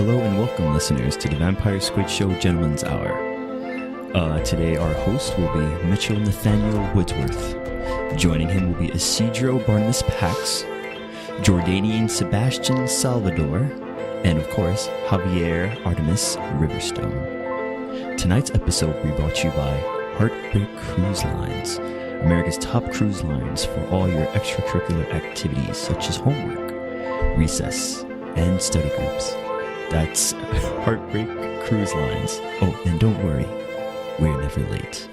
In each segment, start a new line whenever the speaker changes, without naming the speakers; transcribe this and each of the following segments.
Hello and welcome, listeners, to the Vampire Squid Show Gentleman's Hour. Today, our host will be Mitchell Nathaniel Woodsworth. Joining him will be Isidro Barnabas Pax, Jordanian Sebastian Salvador, and of course, Javier Artemis Riverstone. Tonight's episode will be brought to you by Heartbreak Cruise Lines, America's top cruise lines for all your extracurricular activities such as homework, recess, and study groups. That's Heartbreak Cruise Lines. Oh, and don't worry, we're never late.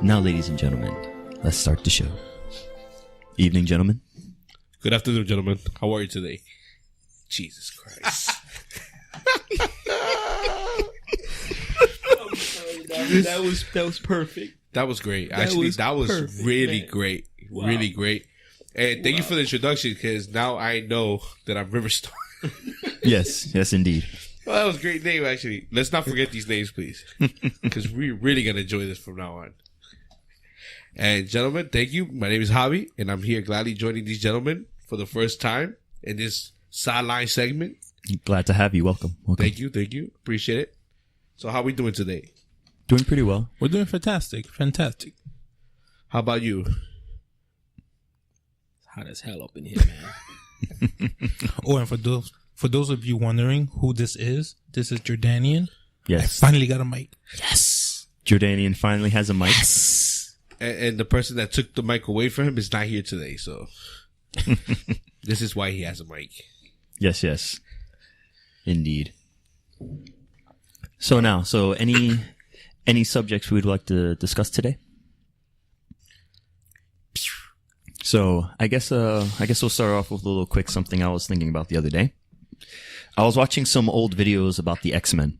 Now, ladies and gentlemen, let's start the show. Evening, gentlemen.
Good afternoon, gentlemen. How are you today? Jesus Christ.
That was perfect.
That was great. Actually, that was perfect, really man. Great. Wow. Really great. And thank you for the introduction, because now I know that I'm Riverstone.
Yes, indeed.
Well, that was a great name, actually. Let's not forget these names, please, because we're really going to enjoy this from now on. And gentlemen, thank you. My name is Javi, and I'm here gladly joining these gentlemen for the first time in this sideline segment.
Glad to have you. Welcome.
Thank you. Appreciate it. So how are we doing today?
Doing pretty well.
We're doing fantastic.
How about you?
It's hot as hell up in here, man. Oh, and for those of you wondering who this is Jordanian.
Yes.
I finally got a mic.
Yes. Jordanian finally has a mic.
Yes.
And the person that took the mic away from him is not here today, so this is why he has a mic.
Yes. Indeed. So any subjects we'd like to discuss today? So I guess we'll start off with a little quick something I was thinking about the other day. I was watching some old videos about the X-Men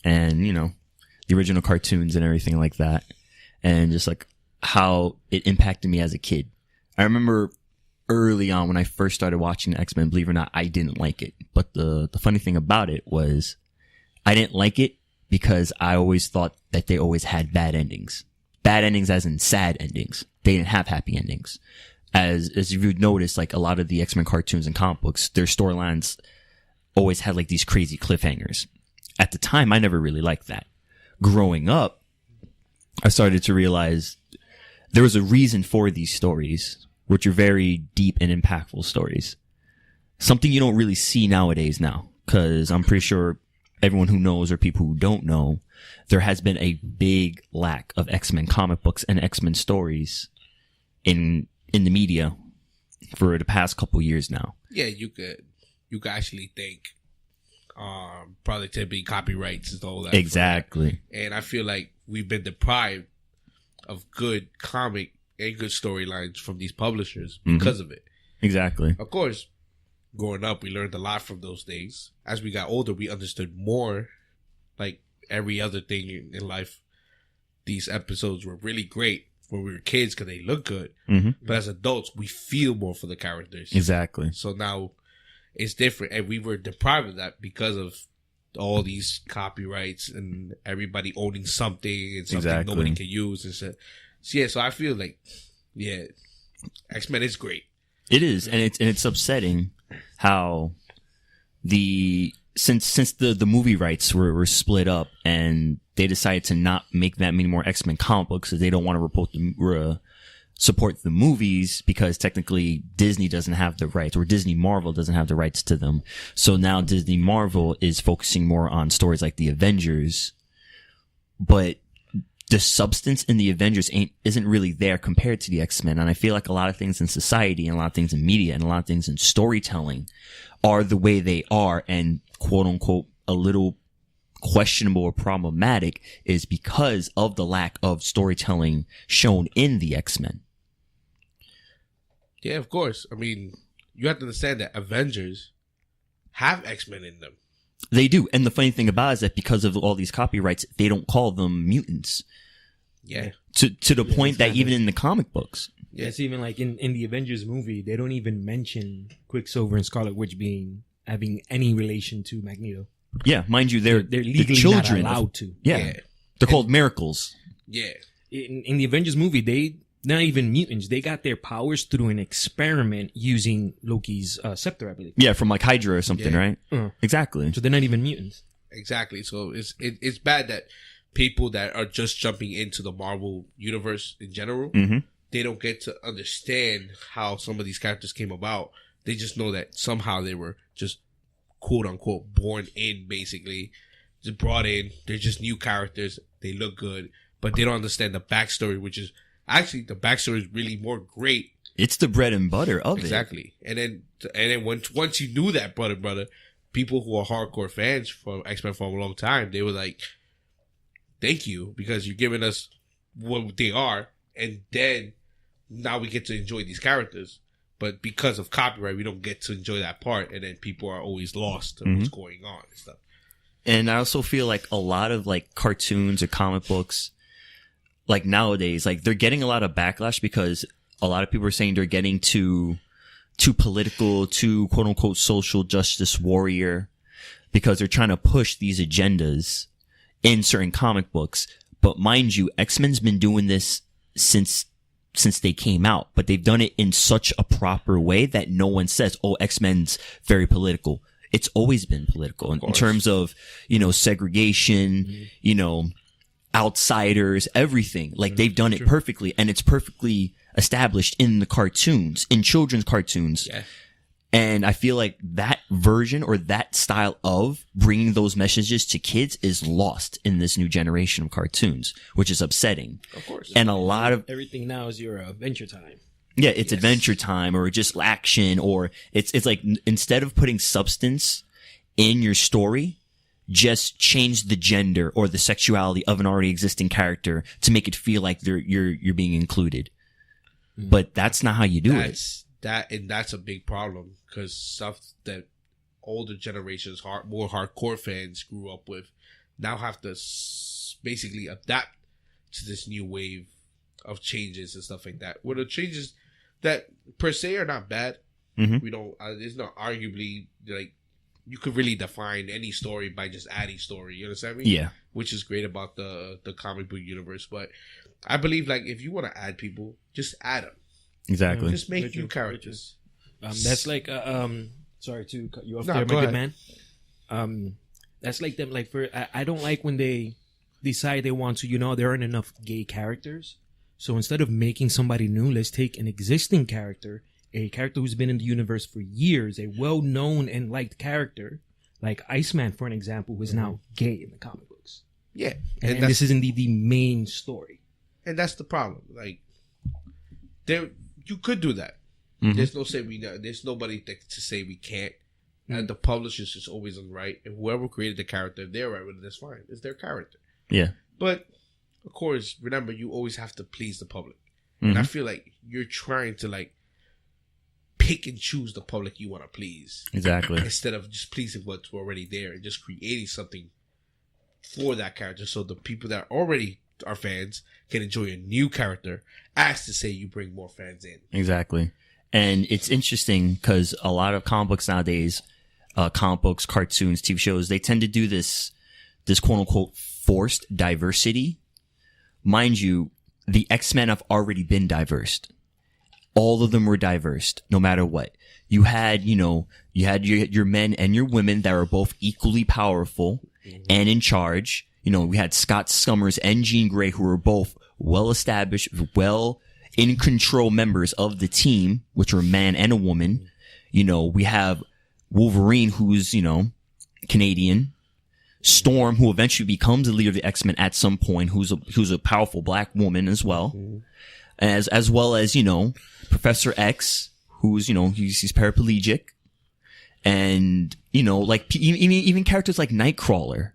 and, the original cartoons and everything like that, and just like how it impacted me as a kid. I remember early on when I first started watching the X-Men, believe it or not, I didn't like it. But the funny thing about it was I didn't like it because I always thought that they always had bad endings. Bad endings as in sad endings. They didn't have happy endings. As you'd notice, like a lot of the X-Men cartoons and comic books, their storylines always had like these crazy cliffhangers. At the time, I never really liked that. Growing up, I started to realize there was a reason for these stories, which are very deep and impactful stories. Something you don't really see nowadays now, because I'm pretty sure everyone who knows or people who don't know, there has been a big lack of X-Men comic books and X-Men stories in the media for the past couple years now.
Yeah, you could actually think probably to be copyrights and all that.
Exactly.
And I feel like we've been deprived of good comic and good storylines from these publishers because of it.
Exactly.
Of course, growing up, we learned a lot from those things. As we got older, we understood more, like every other thing in life. These episodes were really great when we were kids because they look good. But as adults, we feel more for the characters.
Exactly.
So now it's different. And we were deprived of that because of all these copyrights and everybody owning something and something nobody can use and shit. So yeah, so I feel like, yeah, X-Men is great.
It is, and it's upsetting how since the movie rights were split up and they decided to not make that many more X-Men comic books because they don't want to support the movies because technically Disney doesn't have the rights, or Disney Marvel doesn't have the rights to them. So now Disney Marvel is focusing more on stories like the Avengers, but the substance in the Avengers isn't really there compared to the X-Men. And I feel like a lot of things in society and a lot of things in media and a lot of things in storytelling are the way they are, and quote unquote a little questionable or problematic is because of the lack of storytelling shown in the X-Men.
Yeah, of course. I mean, you have to understand that Avengers have X-Men in them.
They do. And the funny thing about it is that because of all these copyrights, they don't call them mutants.
Yeah.
To the point that even in the comic books.
Yeah, it's even like in the Avengers movie, they don't even mention Quicksilver and Scarlet Witch having any relation to Magneto.
Yeah, mind you, they're
legally
the children
not allowed to.
Yeah. They're called miracles.
Yeah.
In the Avengers movie, not even mutants. They got their powers through an experiment using Loki's scepter, I believe.
Yeah, from like Hydra or something,
Yeah.
right? Exactly.
So they're not even mutants.
Exactly. So it's bad that people that are just jumping into the Marvel universe in general, they don't get to understand how some of these characters came about. They just know that somehow they were just quote unquote born in, basically just brought in. They're just new characters. They look good, but they don't understand the backstory, which is actually the backstory is really more great.
It's the bread and butter of
Exactly. And then once you knew that, brother, people who are hardcore fans from X-Men for a long time, they were like, thank you, because you're giving us what they are, and then now we get to enjoy these characters. But because of copyright, we don't get to enjoy that part, and then people are always lost in what's going on and stuff.
And I also feel like a lot of like cartoons or comic books, like nowadays, like they're getting a lot of backlash because a lot of people are saying they're getting too political, too quote unquote social justice warrior, because they're trying to push these agendas in certain comic books. But mind you, X-Men's been doing this since they came out, but they've done it in such a proper way that no one says, oh, X-Men's very political. It's always been political in terms of, segregation, outsiders, everything. Like they've done it perfectly, and it's perfectly established in the cartoons, in children's cartoons.
Yeah.
And I feel like that version or that style of bringing those messages to kids is lost in this new generation of cartoons, which is upsetting.
Of course.
And a lot of
Everything now is your Adventure Time.
yeah, it's Adventure Time or just action, or it's like instead of putting substance in your story, just change the gender or the sexuality of an already existing character to make it feel like you're being included. But that's not how you do it.
That's a big problem, because stuff that older generations, more hardcore fans grew up with, now have to basically adapt to this new wave of changes and stuff like that. Where the changes that per se are not bad. We don't. It's not arguably like you could really define any story by just adding story. You understand me?
Yeah.
Which is great about the comic book universe. But I believe like if you want to add people, just add them.
Exactly.
Just make new characters.
That's like sorry to cut you off
No,
there,
go
my good
ahead.
man. That's like them. Like I don't like when they decide they want to. There aren't enough gay characters, so instead of making somebody new, let's take an existing character, a character who's been in the universe for years, a well-known and liked character, like Iceman, for an example, who is now gay in the comic books.
Yeah,
And this isn't the main story.
and that's the problem. Like you could do that. There's there's nobody to say we can't. And the publishers is always on right. And whoever created the character, they're right with it. That's fine. It's their character.
Yeah.
But of course, remember, you always have to please the public. And I feel like you're trying to like pick and choose the public you want to please,
Exactly.
instead of just pleasing what's already there and just creating something for that character, so the people that already are fans can enjoy a new character, as to say you bring more fans in.
Exactly. And it's interesting because a lot of comic books nowadays, comic books, cartoons, TV shows, they tend to do this quote unquote forced diversity. Mind you, the X-Men have already been diverse. All of them were diverse, no matter what. You had your men and your women that were both equally powerful and in charge. We had Scott Summers and Jean Grey, who were both well-established, in control members of the team, which were a man and a woman. We have Wolverine, who's, Canadian. Storm, who eventually becomes the leader of the X-Men at some point, who's a powerful black woman as well. As well as, Professor X, who's, he's paraplegic. And, like, even characters like Nightcrawler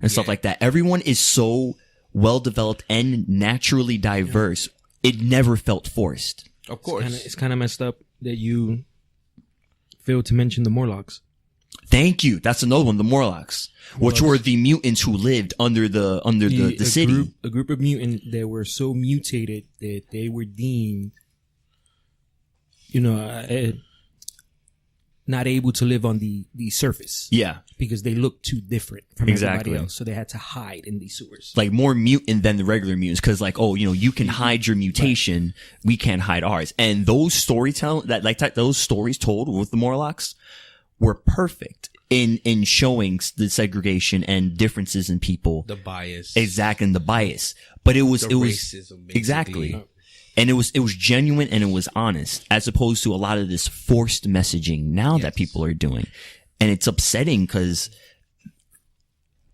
and stuff like that. Everyone is so well developed and naturally diverse. It never felt forced.
Of course.
It's kind of messed up that you failed to mention the Morlocks.
Thank you. That's another one, the Morlocks, which were the mutants who lived under the city.
A group of mutants that were so mutated that they were deemed, not able to live on the surface.
Yeah.
because they look too different from
Exactly.
everybody else. So they had to hide in these sewers.
Like more mutant than the regular mutants, because like, oh, you know, you can hide your mutation, we can't hide ours. And those storytelling, those stories told with the Morlocks were perfect in showing the segregation and differences in people.
The bias.
Exactly, and the bias. But it was
racism, basically.
exactly. And it was genuine and it was honest, as opposed to a lot of this forced messaging now that people are doing. And it's upsetting because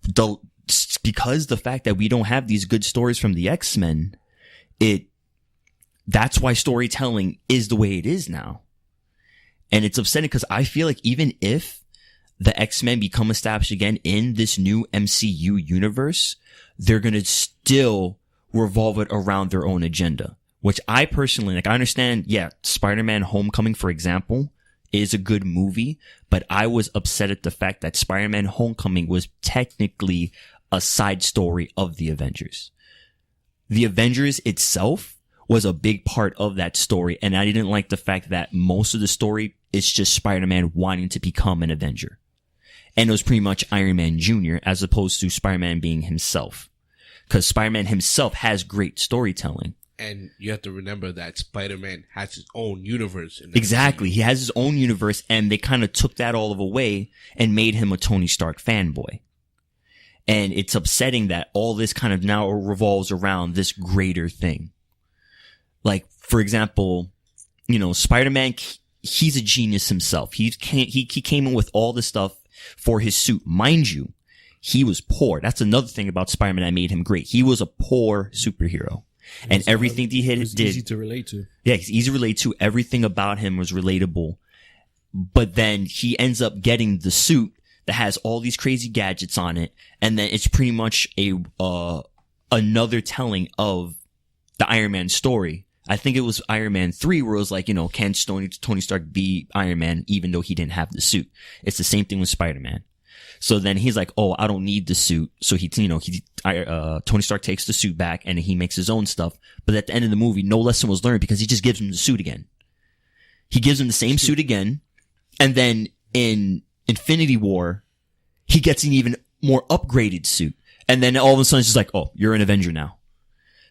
the fact that we don't have these good stories from the X-Men, that's why storytelling is the way it is now. And it's upsetting because I feel like even if the X-Men become established again in this new MCU universe, they're going to still revolve it around their own agenda. Which I personally, like, I understand, yeah, Spider-Man Homecoming, for example, is a good movie, but I was upset at the fact that Spider-Man Homecoming was technically a side story of the Avengers. The Avengers itself was a big part of that story, and I didn't like the fact that most of the story is just Spider-Man wanting to become an Avenger. And it was pretty much Iron Man Jr. as opposed to Spider-Man being himself. Because Spider-Man himself has great storytelling.
And you have to remember that Spider-Man has his own universe.
Exactly. He has his own universe, and they kind of took that all away and made him a Tony Stark fanboy. And it's upsetting that all this kind of now revolves around this greater thing. Like, for example, you know, Spider-Man, he's a genius himself. He came in with all this stuff for his suit. Mind you, he was poor. That's another thing about Spider-Man that made him great. He was a poor superhero. And everything he did,
easy to relate to.
Yeah, he's easy to relate to. Everything about him was relatable. But then he ends up getting the suit that has all these crazy gadgets on it, and then it's pretty much another telling of the Iron Man story. I think it was Iron Man 3 where it was like, you know, can Tony Stark be Iron Man even though he didn't have the suit? It's the same thing with Spider-Man. So then he's like, oh, I don't need the suit. So Tony Stark takes the suit back and he makes his own stuff. But at the end of the movie, no lesson was learned because he just gives him the suit again. He gives him the same suit again. And then in Infinity War, he gets an even more upgraded suit. And then all of a sudden it's just like, oh, you're an Avenger now.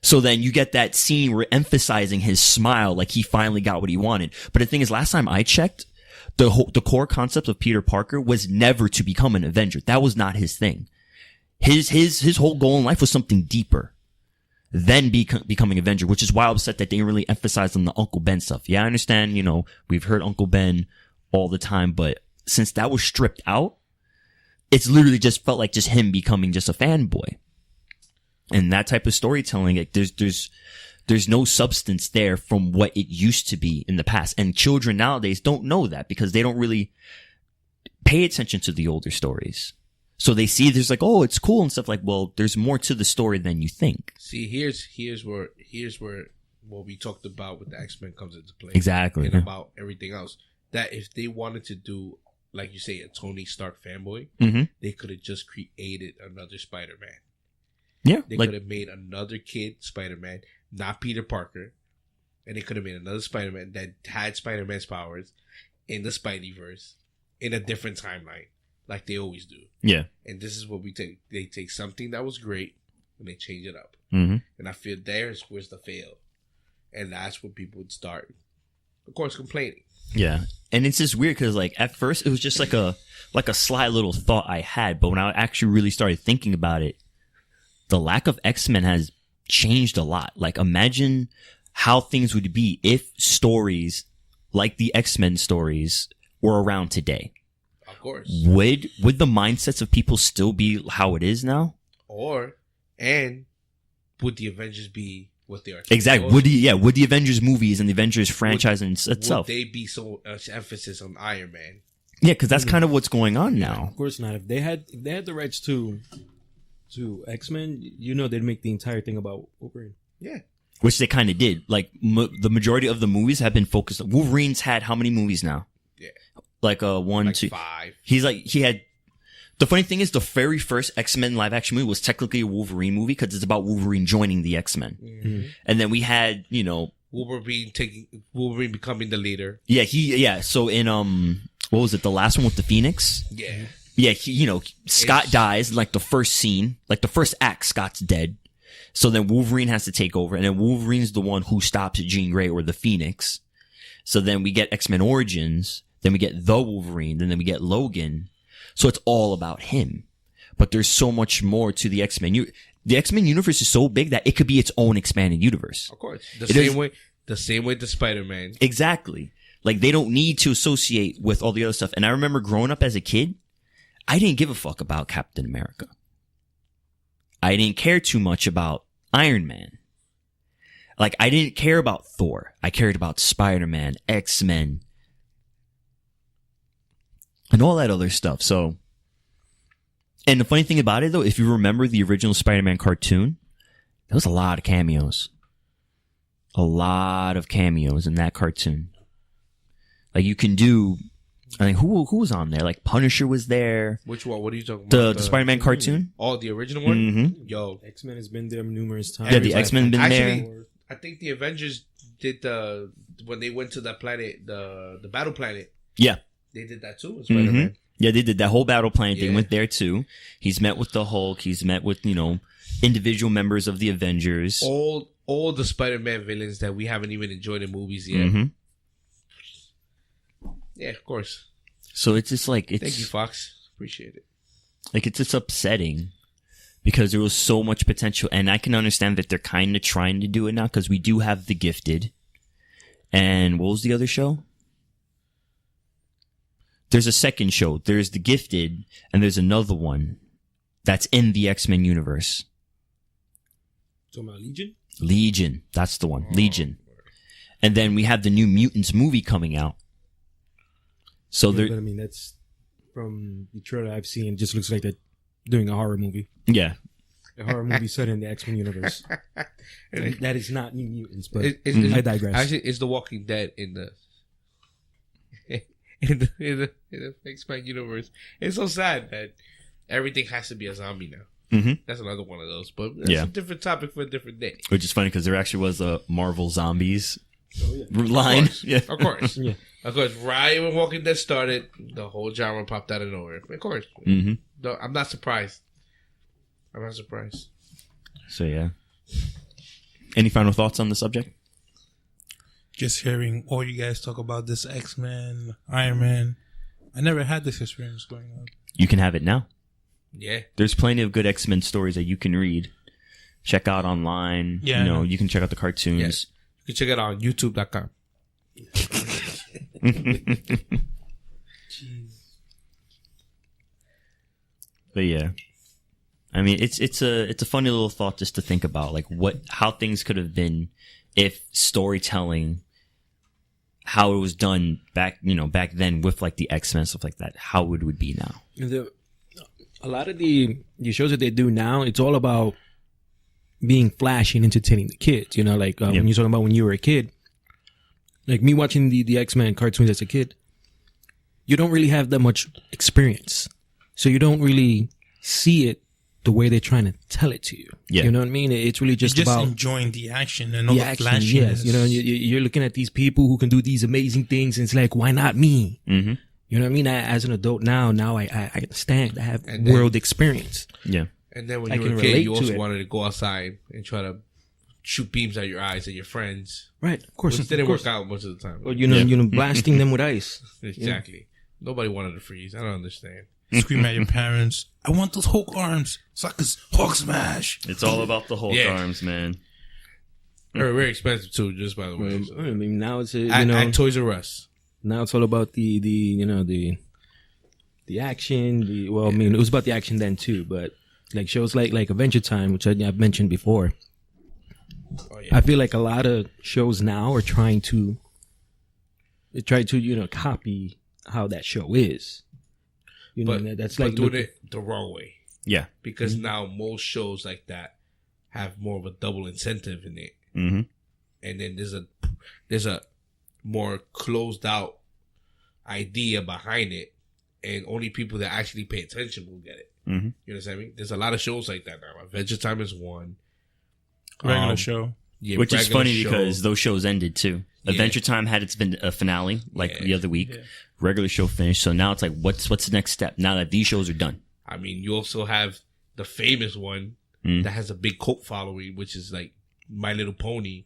So then you get that scene where emphasizing his smile, like he finally got what he wanted. But the thing is, last time I checked, the core concept of Peter Parker was never to become an Avenger. That was not his thing. His whole goal in life was something deeper than becoming Avenger, which is why I'm upset that they didn't really emphasize on the Uncle Ben stuff. Yeah, I understand, you know, we've heard Uncle Ben all the time, but since that was stripped out, it's literally just felt like just him becoming just a fanboy. And that type of storytelling, like, there's no substance there from what it used to be in the past. And children nowadays don't know that because they don't really pay attention to the older stories. So they see there's like, oh, it's cool and stuff, like, well, there's more to the story than you think.
See, here's where what we talked about with the X-Men comes into play.
Exactly.
And about everything else. That if they wanted to do, like you say, a Tony Stark fanboy, they could have just created another Spider-Man.
Yeah.
They could have made another kid Spider-Man, not Peter Parker. And they could have made another Spider-Man that had Spider-Man's powers in the Spideyverse in a different timeline, like they always do.
Yeah.
And this is what we take. They take something that was great and they change it up.
Mm-hmm.
And I feel there's where's the fail. And that's when people would start, of course, complaining.
Yeah. And it's just weird because, like, at first it was just like a sly little thought I had. But when I actually really started thinking about it, the lack of X-Men has changed a lot. Like, imagine how things would be if stories like the X-Men stories were around today.
Of course.
Would the mindsets of people still be how it is now?
And would the Avengers be what they are?
Exactly. Would the Avengers movies and the Avengers franchise itself?
Would they be so much emphasis on Iron Man?
Yeah, because that's kind of what's going on now.
Of course not. If they had the rights to X-Men, you know, they'd make the entire thing about Wolverine.
Yeah.
Which they kind of did. Like, the majority of the movies have been focused on... Wolverine's had how many movies now?
Yeah.
Like, 1, 2...
5.
He had... The funny thing is, the very first X-Men live-action movie was technically a Wolverine movie because it's about Wolverine joining the X-Men. Mm-hmm. And then we had, you know...
Wolverine becoming the leader.
Yeah, so in, what was it, the last one with the Phoenix?
Yeah.
Yeah, Scott dies in like the first scene, like the first act, Scott's dead. So then Wolverine has to take over, and then Wolverine's the one who stops Jean Grey or the Phoenix. So then we get X-Men Origins, then we get the Wolverine, then we get Logan. So it's all about him. But there's so much more to the X-Men. The X-Men universe is so big that it could be its own expanded universe.
Of course. The same way the Spider-Man.
Exactly. Like, they don't need to associate with all the other stuff. And I remember growing up as a kid, I didn't give a fuck about Captain America. I didn't care too much about Iron Man. Like, I didn't care about Thor. I cared about Spider-Man, X-Men, and all that other stuff. So, and the funny thing about it, though, if you remember the original Spider-Man cartoon, there was a lot of cameos. A lot of cameos in that cartoon. Like, you can do, I think, who was on there? Like, Punisher was there.
Which one? What are you talking about?
The Spider-Man cartoon?
Oh, the original one?
Mm-hmm.
Yo.
X-Men has been there numerous times.
Yeah, the X-Men been there.
I think the Avengers did when they went to that planet, the battle planet.
Yeah.
They did that too with Spider-Man.
Mm-hmm. Yeah, they did that whole battle planet thing.
Yeah.
Went there too. He's met with the Hulk. He's met with, individual members of the Avengers.
All the Spider-Man villains that we haven't even enjoyed in movies yet.
Mm-hmm.
Yeah, of course.
So it's just like,
Thank you, Fox. Appreciate it.
Like, it's just upsetting because there was so much potential. And I can understand that they're kind of trying to do it now because we do have The Gifted. And what was the other show? There's a second show. There's The Gifted, and there's another one that's in the X-Men universe.
Talking about Legion?
Legion. That's the one. Legion. And then we have the New Mutants movie coming out. So
Yeah,
there,
but I mean, that's from the trailer I've seen. It just looks like they're doing a horror movie.
yeah.
A horror movie set in the X-Men universe. And that is not New Mutants, but
It's-
I digress.
Actually, it's The Walking Dead in the in the X-Men universe. It's so sad that everything has to be a zombie now.
Mm-hmm.
That's another one of those, but that's
Yeah.
a different topic for a different day.
Which is funny because there actually was a Marvel Zombies
Oh, yeah.
line.
Of course.
Yeah.
Of course.
Yeah.
Of course, right when Walking Dead started, the whole genre popped out of nowhere. Of course.
Mm-hmm.
No, I'm not surprised. I'm not surprised.
So yeah. Any final thoughts on the subject?
Just hearing all you guys talk about this X-Men, Iron Man. I never had this experience growing up.
You can have it now.
Yeah.
There's plenty of good X-Men stories that you can read. Check out online.
Yeah.
You can check out the cartoons.
Yes. You can check it out on youtube.com.
But yeah. I mean, it's a funny little thought just to think about, like how things could have been if storytelling, how it was done back then with like the X-Men stuff like that, how it would be now.
A lot of the shows that they do now, it's all about being flashy and entertaining the kids. Like when you're talking about when you were a kid, like me watching the X-Men cartoons as a kid, you don't really have that much experience, so you don't really see it the way they're trying to tell it to you.
Yeah.
You know what I mean? It's really just
Just
about
enjoying the action and all
the
the
action.
flashiness.
Yes, you're looking at these people who can do these amazing things, and it's like, why not me?
Mm-hmm.
You know what I mean? As an adult now I understand. I have
And then-
world experience.
Yeah.
And then when
I
you were
can
a kid,
relate
you
to
also
it.
wanted to go outside and try to shoot beams at your eyes at your friends.
Right, of course.
Which didn't
of course.
work out most of the time.
Or
Yeah.
blasting them with ice.
Exactly. Nobody wanted to freeze. I don't understand.
Scream at your parents. I want those Hulk arms so I can Hulk smash.
It's all about the Hulk
Yeah.
arms, man.
Very, very expensive too, just by the way.
I mean, now it's
At Toys R Us.
now it's all about the action. I mean, it was about the action then too, but like shows like Adventure Time, which I've mentioned before.
Oh yeah.
I feel like a lot of shows now are trying to copy how that show is.
But
That's
but
like
doing it the wrong way.
Yeah.
Because now most shows like that have more of a double incentive in it.
Mm-hmm.
And then there's a more closed out idea behind it, and only people that actually pay attention will get it.
Mm-hmm.
You know what I mean? There's a lot of shows like that now. Adventure Time is one.
Regular show.
Yeah,
Which is
regular
funny
show.
because those shows ended too.
Yeah.
Adventure Time had its finale
Yeah.
the other week.
Yeah.
Regular show finished. So now it's like, what's the next step now that these shows are done?
I mean, you also have the famous one that has a big cult following, which is like My Little Pony.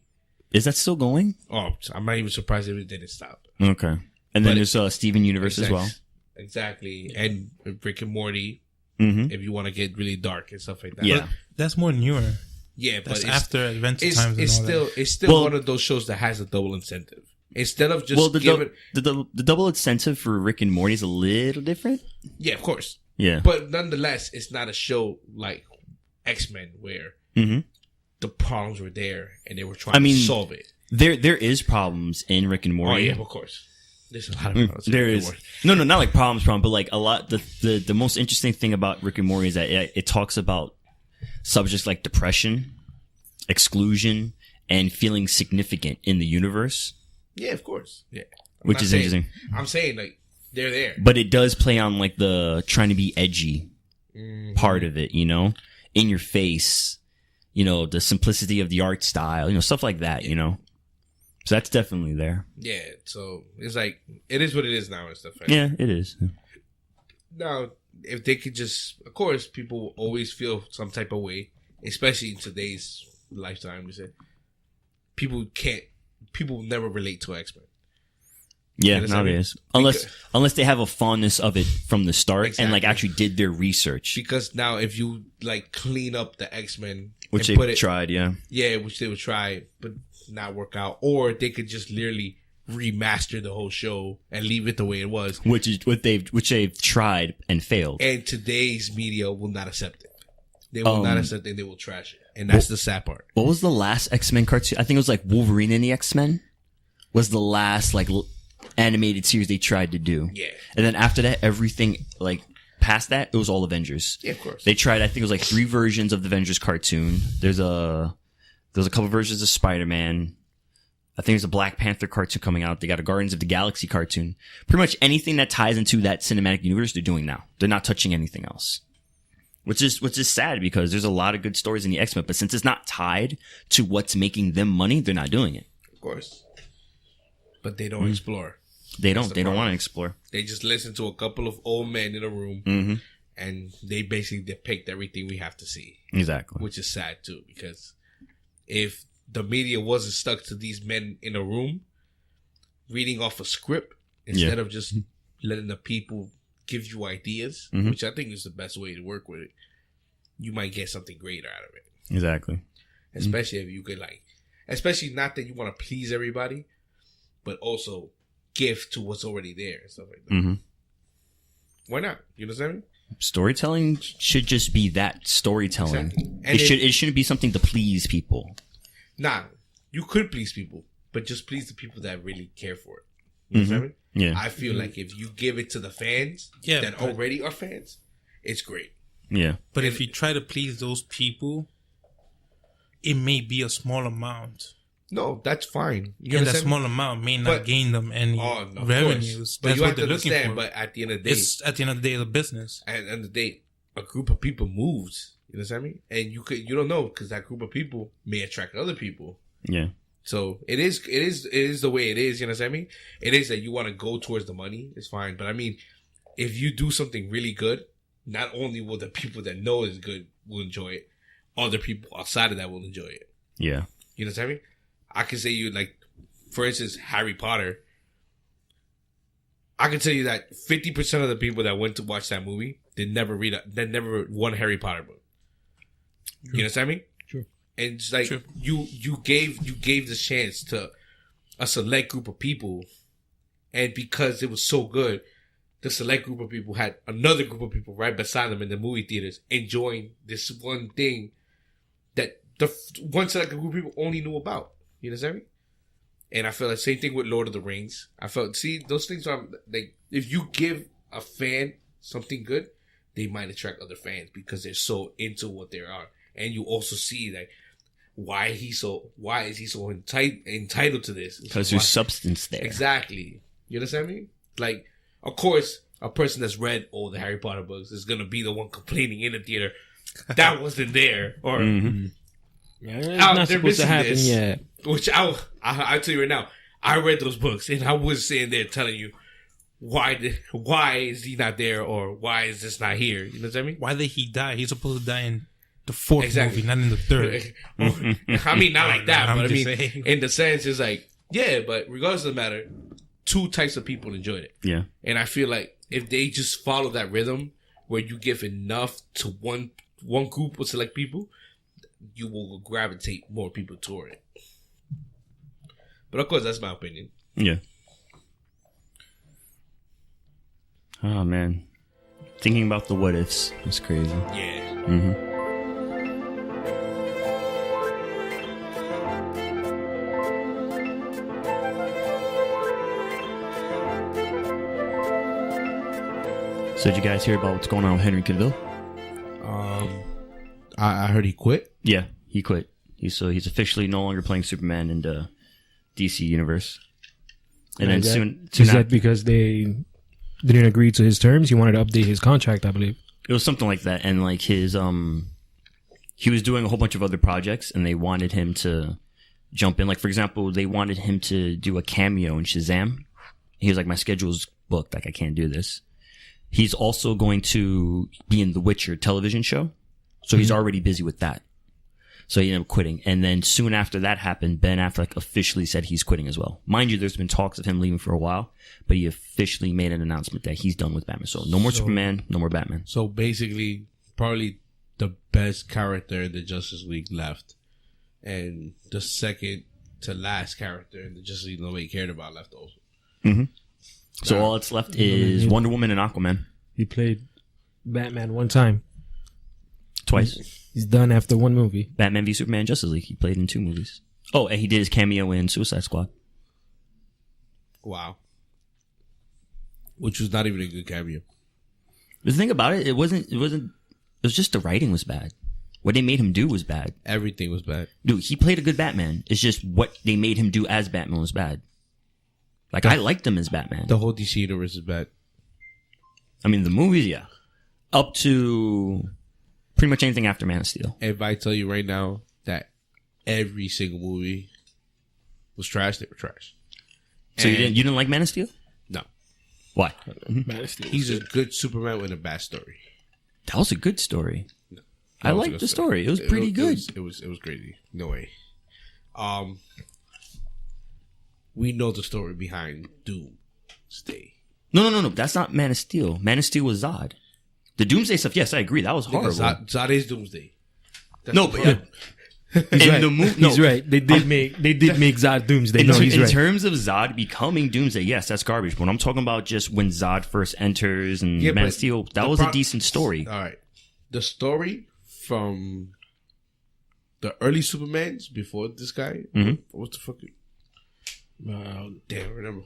Is that still going?
Oh, I'm not even surprised if it didn't stop.
Okay. And then
But
there's Steven Universe as well.
Exactly. And Rick and Morty,
Mm-hmm.
if you want to get really dark and stuff like that.
Yeah.
That's more newer.
Yeah, but
That's
it's,
after Adventure
it's,
Times and
it's
all
still
that.
it's still
Well-
one of those shows that has a double incentive. Instead of just
Well, the
giving...
double incentive for Rick and Morty is a little different.
Yeah, of course.
Yeah.
But nonetheless, it's not a show like X-Men where
Mm-hmm.
the problems were there and they were trying to solve it.
There is problems in Rick and Morty.
Oh, yeah, of course. There's a lot of problems.
There is no, not like problems, but like a lot. The most interesting thing about Rick and Morty is that it talks about subjects like depression, exclusion, and feeling significant in the universe,
Yeah, of course. Yeah.
which is interesting.
I'm saying, like, they're there.
But it does play on like the trying to be edgy part of it, in your face, the simplicity of the art style, stuff like that, So that's definitely there.
Yeah, so it's like, it is what it is now and stuff. Right?
Yeah, it is.
Now, if they could just, of course, people always feel some type of way, especially in today's lifetime. We say people never relate to X-Men.
Yeah,
You know what I mean?
nowadays, unless they have a fondness of it from the start and like actually did their research,
Because now, if you like clean up the X-Men,
which
and
they tried. Yeah,
which they would try, but not work out, or they could just literally remaster the whole show and leave it the way it was.
which they've tried and failed.
And today's media will not accept it. They will not accept it. They will trash it, and that's the sad part.
What was the last X-Men cartoon? I think it was like Wolverine and the X-Men was the last like animated series they tried to do.
Yeah,
And then after that, everything like past that, it was all Avengers.
yeah, of course.
They tried, I think it was like 3 versions of the Avengers cartoon. There's a couple versions of Spider-Man. I think there's a Black Panther cartoon coming out. They got a Guardians of the Galaxy cartoon. Pretty much anything that ties into that cinematic universe, they're doing now. They're not touching anything else. Which is sad because there's a lot of good stories in the X-Men, but since it's not tied to what's making them money, they're not doing it.
Of course. But they don't explore.
They
That's
don't.
the
They don't
problem.
want to explore.
They just listen to a couple of old men in a room,
Mm-hmm.
and they basically depict everything we have to see,
Exactly.
which is sad too. Because if the media wasn't stuck to these men in a room, reading off a script instead of just letting the people give you ideas, which I think is the best way to work with it, you might get something greater out of it.
Exactly.
Especially if you could especially not that you want to please everybody, but also give to what's already there and stuff like that.
Mm-hmm.
Why not? You know what I mean?
Storytelling should just be that storytelling.
Exactly. And
It shouldn't be something to please people.
Nah, you could please people, but just please the people that really care for it. You know what I mean?
Yeah.
I feel like if you give it to the fans that already are fans, it's great.
Yeah.
But if you try to please those people, it may be a small amount.
No, that's fine. You
And that
understand?
small amount may not
But-
gain them any
Oh, no, of
revenues.
course. But
That's
you
what
have to
they're looking
understand.
for.
But at the end of the day,
It's at the end of the day, the business.
at the end of the day, a group of people moves. You know what I mean? And you don't know because that group of people may attract other people.
Yeah.
So it is the way it is. You know what I mean? It is that you want to go towards the money. It's fine, but I mean, if you do something really good, not only will the people that know is good will enjoy it, other people outside of that will enjoy it.
Yeah.
You know what I mean? I can say you like, for instance, Harry Potter. I can tell you that 50% of the people that went to watch that movie did never never one Harry Potter book. You know what I mean?
True.
And it's like
True.
you gave the chance to a select group of people, and because it was so good, the select group of people had another group of people right beside them in the movie theaters enjoying this one thing that the one select group of people only knew about. You know what I mean? And I feel the same thing with Lord of the Rings. I felt, those things are like, if you give a fan something good, they might attract other fans because they're so into what they are. And you also see like, why is he so entitled to this?
Because there's substance there.
Exactly. You understand me? Like, of course, a person that's read all the Harry Potter books is gonna be the one complaining in the theater that wasn't there, or
Yeah, it's not
they're
supposed to
missing
happen
this.
yet.
Which I tell you right now, I read those books and I was sitting there telling you why is he not there or why is this not here? You know what I mean?
Why did he die? He's supposed to die in the fourth
Exactly.
movie, not in the third.
I mean, not like that,
I'm
but I
just
mean,
saying.
in the sense, it's like, yeah, but regardless of the matter, two types of people enjoyed it.
Yeah.
And I feel like if they just follow that rhythm where you give enough to one group of select people, you will gravitate more people toward it. But of course, that's my opinion.
Yeah. Oh man, thinking about the what ifs was crazy.
Yeah.
Mm-hmm. So did you guys hear about what's going on with Henry Cavill?
I heard he quit.
Yeah, he quit. He's officially no longer playing Superman in the DC universe. And then soon
Is
after,
that because they didn't agree to his terms? He wanted to update his contract, I believe.
it was something like that. And like his he was doing a whole bunch of other projects, and they wanted him to jump in. Like for example, they wanted him to do a cameo in Shazam. He was like, my schedule's booked. Like I can't do this. He's also going to be in the Witcher television show. So he's already busy with that. So he ended up quitting. And then soon after that happened, Ben Affleck officially said he's quitting as well. Mind you, there's been talks of him leaving for a while, but he officially made an announcement that he's done with Batman. So no more Superman, no more Batman.
So basically, probably the best character in the Justice League left. And the second to last character in the Justice League nobody cared about left also.
Mm-hmm. So all that's left is Wonder Woman and Aquaman.
He played Batman one time.
Twice.
He's done after one movie.
Batman v Superman, Justice League. He played in 2 movies. Oh, and he did his cameo in Suicide Squad.
Wow. Which was not even a good cameo.
The thing about it, it was just the writing was bad. What they made him do was bad.
Everything was bad.
Dude, he played a good Batman. It's just what they made him do as Batman was bad. Like, I liked him as Batman.
The whole DC universe is bad.
I mean, the movies, yeah. Up to pretty much anything after Man of Steel.
If I tell you right now that every single movie was trash, they were trash.
So you
And-
didn't like Man of Steel?
No.
Why?
He's a good Superman with a bad story.
That was a good story. I
That was a
liked
good
the story. It was pretty good.
It was crazy. No way. We know the story behind Doomsday.
No. That's not Man of Steel. Man of Steel was Zod. The Doomsday stuff, yes, I agree. That was horrible.
Zod is Doomsday. That's
No,
the
but
problem.
in the movie,
He's right. They did make Zod Doomsday.
In,
No, he's
in
right.
terms of Zod becoming Doomsday, yes, that's garbage. But I'm talking about just when Zod first enters and
Yeah,
Man of
but
Steel, that
the
was a decent story.
All right. The story from the early Supermans before this guy.
Mhm.
What the fuck? Damn, I remember.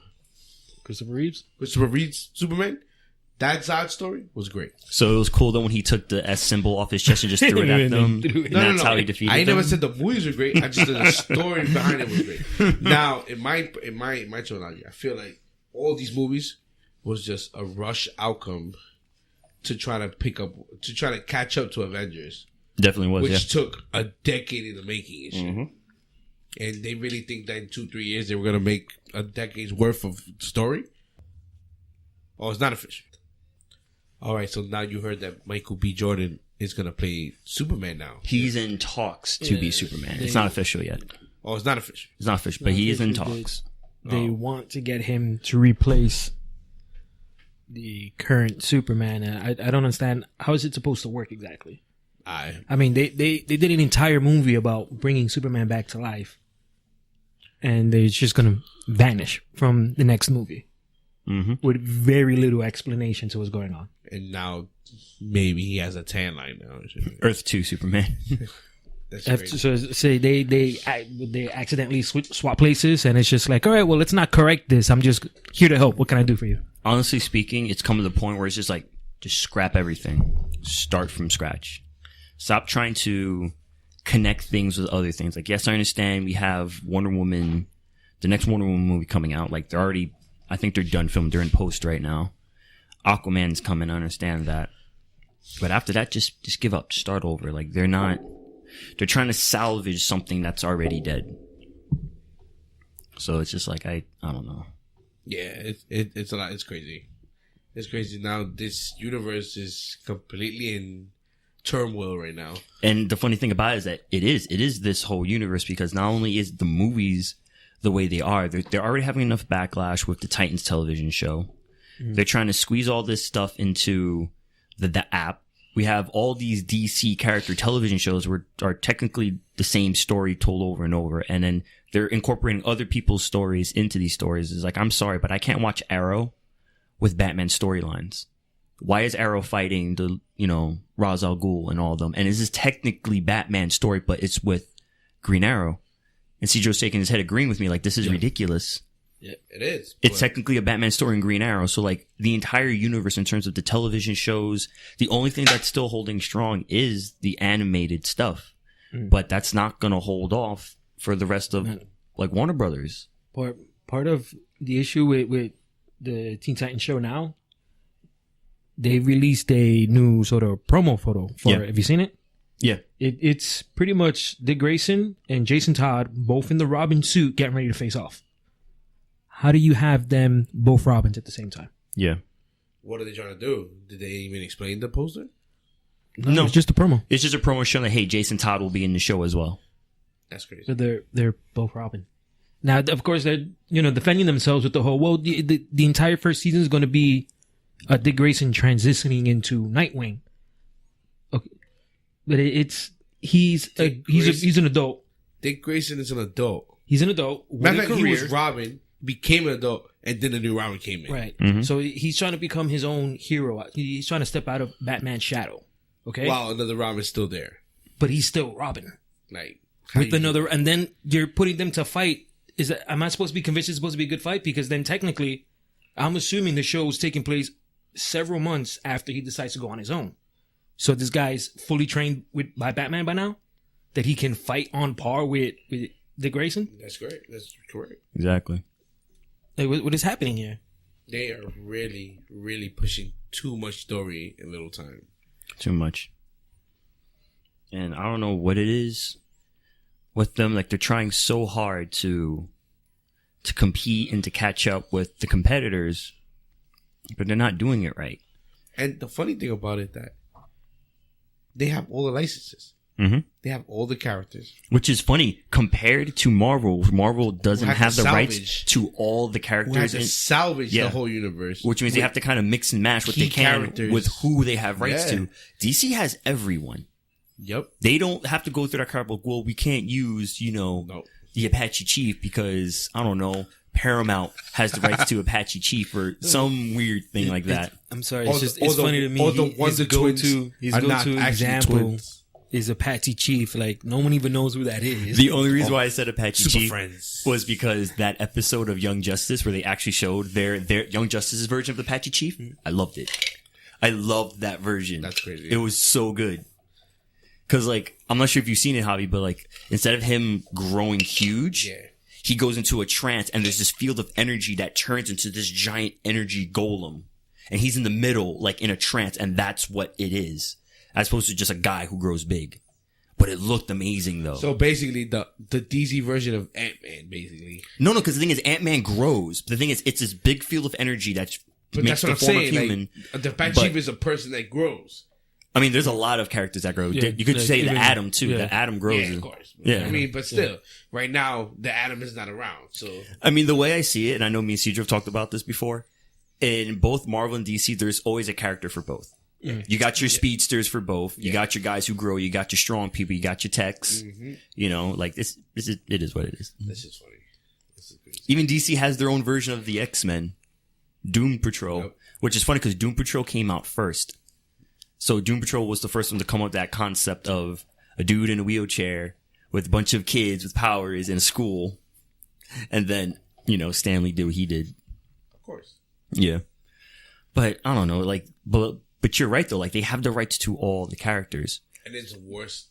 Christopher Reeves.
Christopher Reeve's Superman. That Zod story was great.
So it was cool though when he took the S symbol off his chest and just threw it at them. And that's how he defeated
I
them.
never said the movies were great. I just said the story behind it was great. Now, in my terminology, I feel like all these movies was just a rush outcome to try to catch up to Avengers,
Definitely was,
which
yeah.
took a decade in the making and shit. And they really think that in 2-3 years they were gonna make a decade's worth of story. Oh, it's not official. All right, so now you heard that Michael B. Jordan is gonna play Superman now.
He's in talks to be Superman. It's not official yet.
Oh, it's not official.
It's not official, but he is in
official,
talks.
They want to get him to replace the current Superman. I don't understand, how is it supposed to work exactly? I mean, they did an entire movie about bringing Superman back to life, and they're just gonna vanish from the next movie with very little explanation to what's going on.
And now maybe he has a tan line now. and shit.
Earth 2 Superman.
That's crazy.
So say they accidentally swap places, and it's just like, all right, well, let's not correct this. I'm just here to help. What can I do for you?
Honestly speaking, it's come to the point where it's just like, just scrap everything. Start from scratch. Stop trying to connect things with other things. Like, yes, I understand we have Wonder Woman, the next Wonder Woman movie coming out. Like, I think they're done filming. They're in post right now. Aquaman's coming, I understand that. But after that, just give up. Start over. Like, they're not... they're trying to salvage something that's already dead. So it's just like I don't know.
Yeah, it's a lot. It's crazy. It's crazy. Now this universe is completely in turmoil right now.
And the funny thing about it is that it is this whole universe, because not only is the movies the way they are, they're already having enough backlash with the Titans television show. They're trying to squeeze all this stuff into the app. We have all these DC character television shows where are technically the same story told over and over, and then they're incorporating other people's stories into these stories. It's like, I'm sorry, but I can't watch Arrow with Batman storylines. Why is Arrow fighting the, Ra's al Ghul and all of them? And this is technically Batman's story, but it's with Green Arrow. And Cedro's shaking his head agreeing with me, like, this is ridiculous.
Yeah, it is.
It's technically a Batman story in Green Arrow. So, like, the entire universe in terms of the television shows, the only thing that's still holding strong is the animated stuff. But that's not going to hold off for the rest of, like, Warner Brothers.
Part of the issue with the Teen Titans show now, they released a new sort of promo photo for it. Have you seen it?
Yeah.
It's pretty much Dick Grayson and Jason Todd both in the Robin suit getting ready to face off. How do you have them both Robins at the same time?
Yeah.
What are they trying to do? Did they even explain the poster?
No, it's just a promo.
It's just a promo showing that, hey, Jason Todd will be in the show as well.
That's crazy.
So they're both Robin. Now, of course, they're defending themselves with the whole, well, the entire first season is going to be Dick Grayson transitioning into Nightwing. Okay, but he's an adult.
Dick Grayson is an adult.
He's an adult.
Matter of fact, he was Robin, became an adult, and then a new Robin came in.
Right. Mm-hmm. So he's trying to become his own hero. He's trying to step out of Batman's shadow. Okay.
While another Robin's still there,
but he's still Robin.
Like
with another, and then you're putting them to fight. Am I supposed to be convinced it's supposed to be a good fight? Because then technically, I'm assuming the show is taking place several months after he decides to go on his own. So this guy's fully trained by Batman by now, that he can fight on par with Dick Grayson.
That's great. That's correct.
Exactly.
Like, what is happening here?
They are really, really pushing too much story in little time.
Too much. And I don't know what it is with them. Like, they're trying so hard to compete and to catch up with the competitors, but they're not doing it right.
And the funny thing about it that they have all the licenses.
Mm-hmm.
They have all the characters.
Which is funny compared to Marvel. Marvel doesn't have the
salvage.
rights to all the characters.
We have to salvage the whole universe.
Which means they have to kind of mix and match what they can
characters.
with who they have rights to. DC has everyone.
Yep.
They don't have to go through that card. Well, we can't use, the Apache Chief because, I don't know, Paramount has the rights to Apache Chief or some weird thing like that.
I'm sorry. It's funny to me. His go-to example twins. Is Apache Chief. Like, no one even knows who that is.
The only reason why I said Apache
Super
Chief
Friends.
was because that episode of Young Justice where they actually showed their Young Justice's version of the Apache Chief. I loved it. I loved that version.
That's crazy.
It was so good. Cause like, I'm not sure if you've seen it, Javi, but like, instead of him growing huge, he goes into a trance and there's this field of energy that turns into this giant energy golem. And he's in the middle, like in a trance, and that's what it is. As opposed to just a guy who grows big. But it looked amazing though.
So basically the DC version of Ant-Man, basically.
No, because the thing is, Ant-Man grows. The thing is, it's this big field of energy that makes the form of human.
Like, the Apache Chief is a person that grows.
I mean, there's a lot of characters that grow. You could say the Atom too. Yeah. The Atom grows.
Yeah, of course. I mean, but still, right now the Atom is not around. So
I mean, the way I see it, and I know me and Cedro have talked about this before, in both Marvel and DC, there's always a character for both. You got your speedsters for both. You got your guys who grow. You got your strong people. You got your techs. Like it is what it is.
This is funny. This is crazy.
Even DC has their own version of the X-Men, Doom Patrol, which is funny because Doom Patrol came out first. So Doom Patrol was the first one to come up with that concept of a dude in a wheelchair with a bunch of kids with powers in a school. And then, Stanley did what he did.
Of course.
Yeah. But I don't know, like, but you're right though, like they have the rights to all the characters.
And it's the worst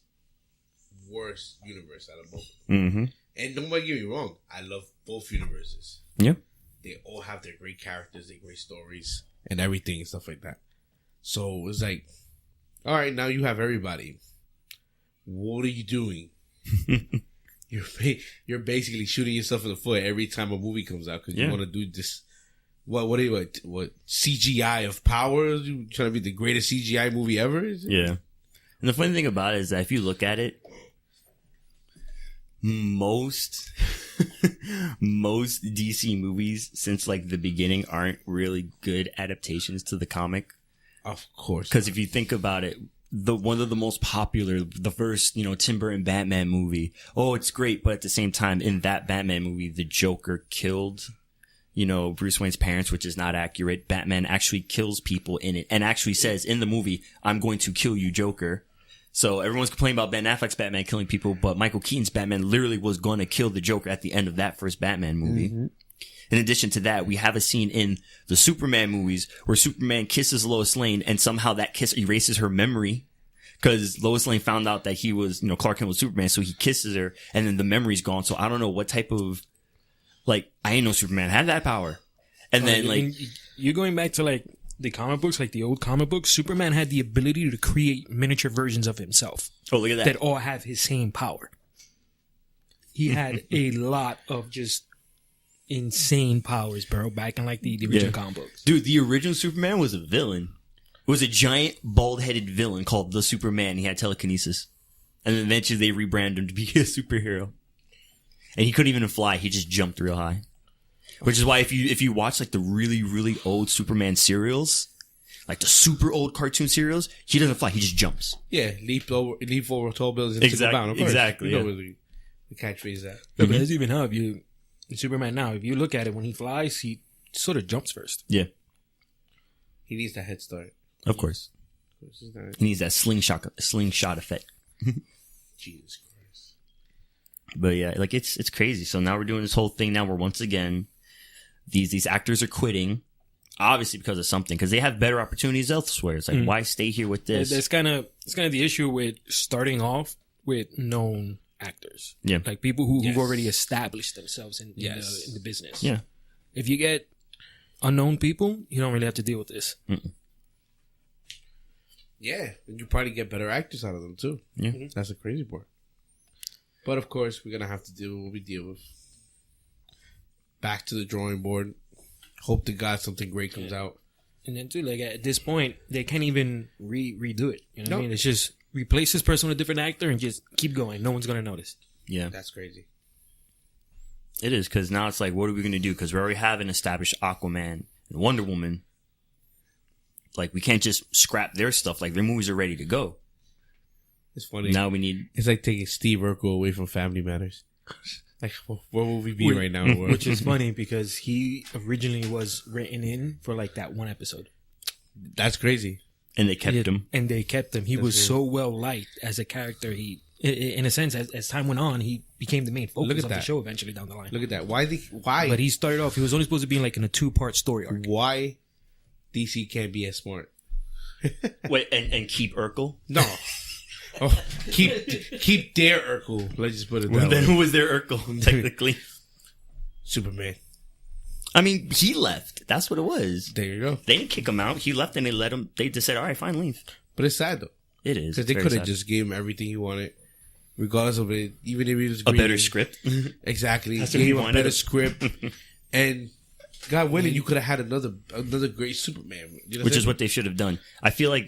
universe out of both.
Mm-hmm.
And don't get me wrong, I love both universes.
Yeah.
They all have their great characters, their great stories, and everything and stuff like that. So it's like, all right, now you have everybody. what are you doing? You're basically shooting yourself in the foot every time a movie comes out because you want to do this. What CGI of power? You trying to be the greatest CGI movie ever?
Yeah. And the funny thing about it is that if you look at it, most DC movies since like the beginning aren't really good adaptations to the comic.
Of course.
Because if you think about it, one of the most popular, the first, Tim Burton Batman movie. Oh, it's great, but at the same time, in that Batman movie, the Joker killed, Bruce Wayne's parents, which is not accurate. Batman actually kills people in it and actually says in the movie, "I'm going to kill you, Joker." So everyone's complaining about Ben Affleck's Batman killing people, but Michael Keaton's Batman literally was going to kill the Joker at the end of that first Batman movie. Mm-hmm. In addition to that, we have a scene in the Superman movies where Superman kisses Lois Lane and somehow that kiss erases her memory because Lois Lane found out that he was, Clark Kent was Superman. So he kisses her and then the memory's gone. So I don't know what type of, I ain't know Superman had that power. And then
you're going back to the comic books, like the old comic books, Superman had the ability to create miniature versions of himself.
Oh, look at that.
That all have his same power. He had a lot of just insane powers, bro, back in the original comic books.
Dude, the original Superman was a villain. It was a giant bald-headed villain called the Superman. He had telekinesis. And then eventually they rebranded him to be a superhero. And he couldn't even fly. He just jumped real high. Which is why if you watch the really, really old Superman serials, the super old cartoon serials, he doesn't fly. He just jumps.
Yeah, leap over tall buildings and sit down.
Exactly.
You know the catchphrase that.
But that's even how in Superman now, if you look at it, when he flies, he sort of jumps first.
Yeah.
He needs that head start.
Of course. He needs that slingshot effect.
Jesus Christ.
But yeah, it's crazy. So now we're doing this whole thing now where once again, these actors are quitting, obviously because of something, because they have better opportunities elsewhere. It's why stay here with this?
That's kind of the issue with starting off with known actors.
Yeah.
People who've already established themselves in the business.
Yeah.
If you get unknown people, you don't really have to deal with this.
Mm-mm.
Yeah, and you probably get better actors out of them too.
Yeah.
That's the crazy part. But of course, we're going to have to deal with what we deal with. Back to the drawing board. Hope to God something great comes out.
And then too, at this point, they can't even redo it. You know what I mean? It's just replace this person with a different actor and just keep going. No one's going to notice.
Yeah.
That's crazy.
It is, because now it's what are we going to do? Because we already have an established Aquaman and Wonder Woman. We can't just scrap their stuff. Their movies are ready to go.
It's funny.
Now we need...
It's like taking Steve Urkel away from Family Matters. Where would we be right now?
Which is funny because he originally was written in for that one episode.
That's crazy.
And they kept him.
And they kept him. He was so well liked as a character. He, in a sense, as time went on, he became the main focus of the show eventually down the line.
Look at that. Why?
But he started off, he was only supposed to be in a 2-part story arc.
Why DC can't be as smart?
Wait, and keep Urkel?
No. Oh, keep their Urkel. Let's just put it that way.
Then who was their Urkel, technically?
Superman.
I mean, he left. That's what it was.
There you go.
They didn't kick him out. He left and they let him. They just said, all right, fine, leave.
But it's sad, though.
It is.
Because they could have just gave him everything he wanted. Regardless of it. Even if he was green.
A better script.
Exactly.
That's
gave him a better script. And God willing, you could have had another great Superman.
Which is what they should have done. I feel like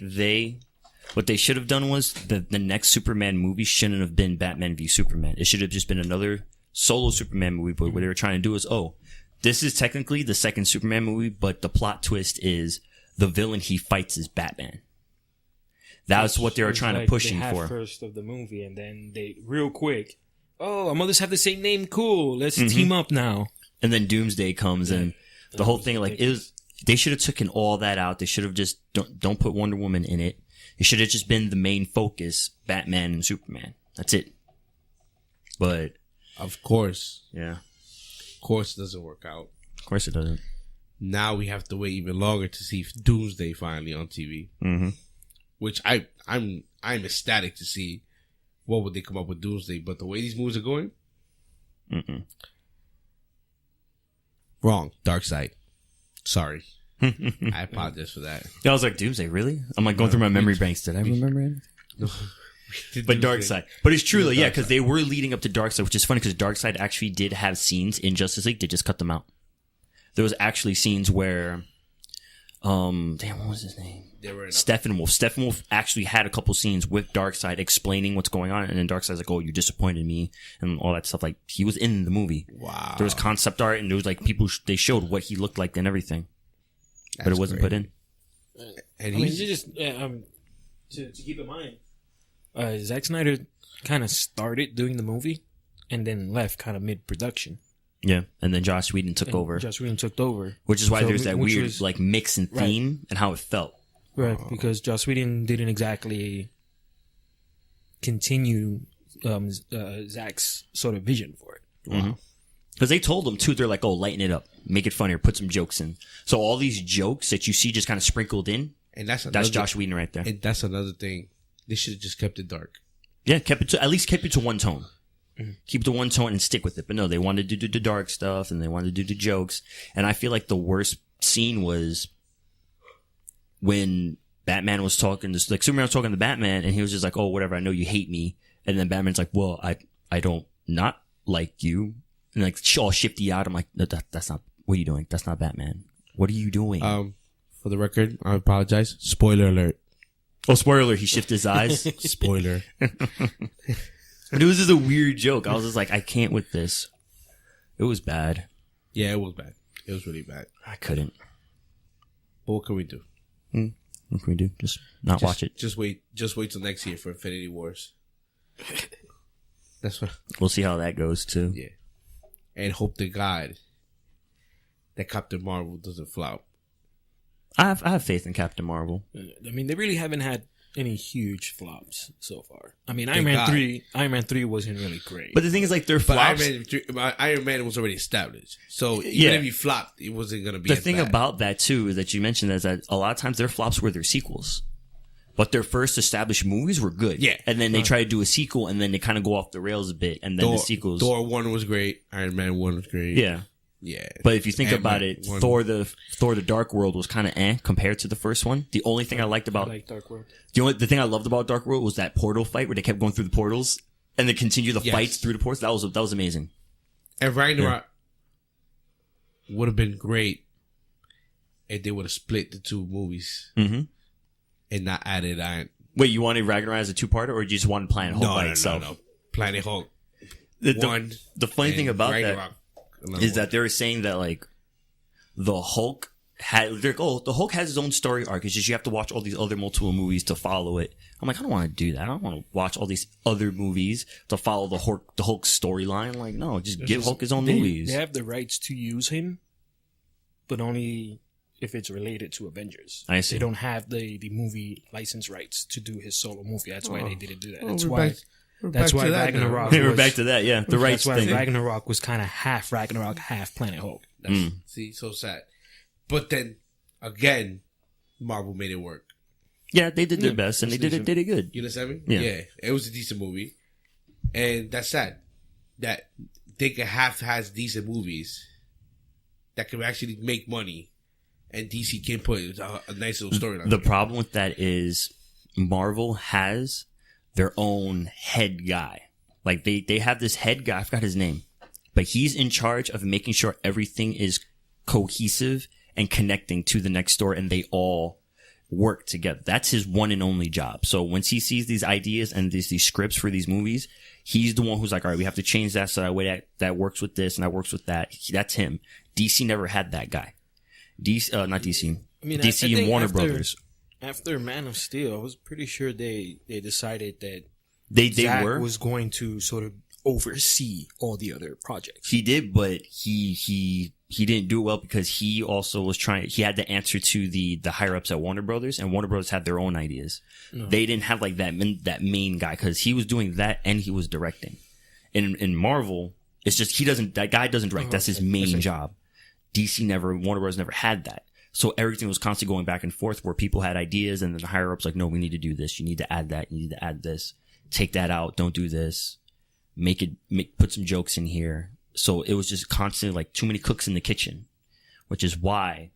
what they should have done was the next Superman movie shouldn't have been Batman v Superman. It should have just been another solo Superman movie. But what they were trying to do is, this is technically the second Superman movie, but the plot twist is the villain he fights is Batman. That's what they were trying to push him for.
First of the movie, and then they real quick, our mothers have the same name. Cool, let's team up now.
And then Doomsday comes, and the whole thing they should have taken all that out. They should have just don't put Wonder Woman in it. It should have just been the main focus, Batman and Superman. That's it. But
of course,
yeah,
of course, it doesn't work out.
Of course, it doesn't.
Now we have to wait even longer to see Doomsday finally on TV.
Mm-hmm.
Which I'm ecstatic to see what would they come up with Doomsday. But the way these movies are going, wrong. Dark Side. Sorry. I apologize for that.
Yeah, I was like, Doomsday, really? I'm going through my memory banks. Did I remember it? But Darkseid. But it's true though, yeah, because
Darkseid.
they were leading up to Darkseid, which is funny because Darkseid actually did have scenes in Justice League. They just cut them out. There was actually scenes where, damn, what was his name? Steppenwolf. Steppenwolf actually had a couple scenes with Darkseid explaining what's going on, and then Darkseid's like, "Oh, you disappointed me," and all that stuff. Like he was in the movie.
Wow.
There was concept art, and there was like people. They showed what he looked like and everything, but it wasn't put in.
And
I mean,
he's
you just to keep in mind, Zack Snyder kind of started doing the movie and then left kind of mid production.
Yeah, and then Joss Whedon took over,
Joss Whedon took over,
which is why
So,
there's that
which
weird
was-
like mix and theme and how it felt.
right? Because Joss Whedon didn't exactly continue Zack's sort of vision for it.
Because they told them too, they're like, "Oh, lighten it up, make it funnier, put some jokes in." So all these jokes that you see just kind of sprinkled in,
and that's
Josh Whedon right there.
And that's another thing. They should have just kept it dark.
Yeah, at least kept it to one tone. Keep it to one tone and stick with it. But no, they wanted to do the dark stuff and they wanted to do the jokes. And I feel like the worst scene was when Batman was talking to, like, Superman was talking to Batman and he was just like, "Oh, whatever, I know you hate me." And then Batman's like, "Well, I don't not like you." And like all shifty out. I'm like, "No, that's not, what are you doing? That's not Batman. What are you doing?"
For the record, I apologize. Spoiler alert.
Oh, spoiler alert, he shifted his eyes.
Spoiler.
But it was just a weird joke. I was just like, I can't with this. It was bad.
Yeah, it was bad. It was really bad.
I couldn't.
But what can we do?
What can we do? Just not watch it.
Just wait till next year for Infinity Wars. That's what.
We'll see how that goes too.
Yeah. And hope to God that Captain Marvel doesn't flop.
I have faith in Captain Marvel.
I mean, they really haven't had any huge flops so far. I mean,
Thank
Iron Man 3 wasn't really great.
But the thing is, like, their
But
flops.
Iron Man was already established. So even
Yeah.
if he flopped, it wasn't going to be
The
as
thing
bad.
about that too is that you mentioned is that a lot of times their flops were their sequels. But their first established movies were good.
Yeah.
And then they try to do a sequel and then they kind of go off the rails a bit. And then the sequels.
Thor 1 was great. Iron Man 1 was great.
Yeah.
Yeah.
But if you think
Ant-Man
about it,
1.
Thor the Dark World was kind of compared to the first one. The only thing I liked
I
about
like Dark World.
the thing I loved about Dark World was that portal fight where they kept going through the portals and they continued the
Yes.
fights through the portals. That was amazing.
And Ragnarok would have been great if they would have split the two movies
Mm-hmm.
and not added Iron.
Wait, you wanted Ragnarok as a two-parter, or you just wanted Planet Hulk by itself?
No. Planet Hulk.
The funny thing about
Ragnarok,
that is that they were saying that like the Hulk had, they're like, "Oh, the Hulk has his own story arc. It's just you have to watch all these other multiple movies to follow it." I'm like, I don't want to do that. I don't want to watch all these other movies to follow the Hulk storyline. Like, no, just give Hulk his own movies.
They have the rights to use him, but only if it's related to Avengers.
I see.
They don't have the movie license rights to do his solo movie. That's why they didn't do that. That's
we're
why.
back- we're
That's
back
why
to that now.
Ragnarok.
We're
was-
back to that, yeah. The rights
That's why
thing.
Ragnarok was kind of half Ragnarok, half Planet Hulk.
See, so sad. But then again, Marvel made it work.
Yeah, they did their best, and they did it good.
You understand me?
Yeah.
It was a decent movie, and that's sad that they can has decent movies that can actually make money, and DC can put a nice little storyline.
The problem with that is Marvel has their own head guy. Like they have this head guy, I forgot his name, but he's in charge of making sure everything is cohesive and connecting to the next story, and they all work together. That's his one and only job. So once he sees these ideas and these scripts for these movies, he's the one who's like, all right, we have to change that so that way that works with this and that works with that. That's him. DC never had that guy. Not DC.
I mean,
DC
I
and
think
Warner Brothers.
After Man of Steel, I was pretty sure they decided that
They
Zack
were.
was going to sort of oversee all the other projects.
He did, but he didn't do it well because he also was he had to answer to the higher ups at Warner Brothers, and Warner Brothers had their own ideas. They didn't have like that main guy because he was doing that and he was directing. In Marvel, it's just that guy doesn't direct. That's his main job. Warner Brothers never had that. So everything was constantly going back and forth where people had ideas and then the higher ups like, no, we need to do this. You need to add that. You need to add this. Take that out. Don't do this. Put some jokes in here. So it was just constantly like too many cooks in the kitchen, which is why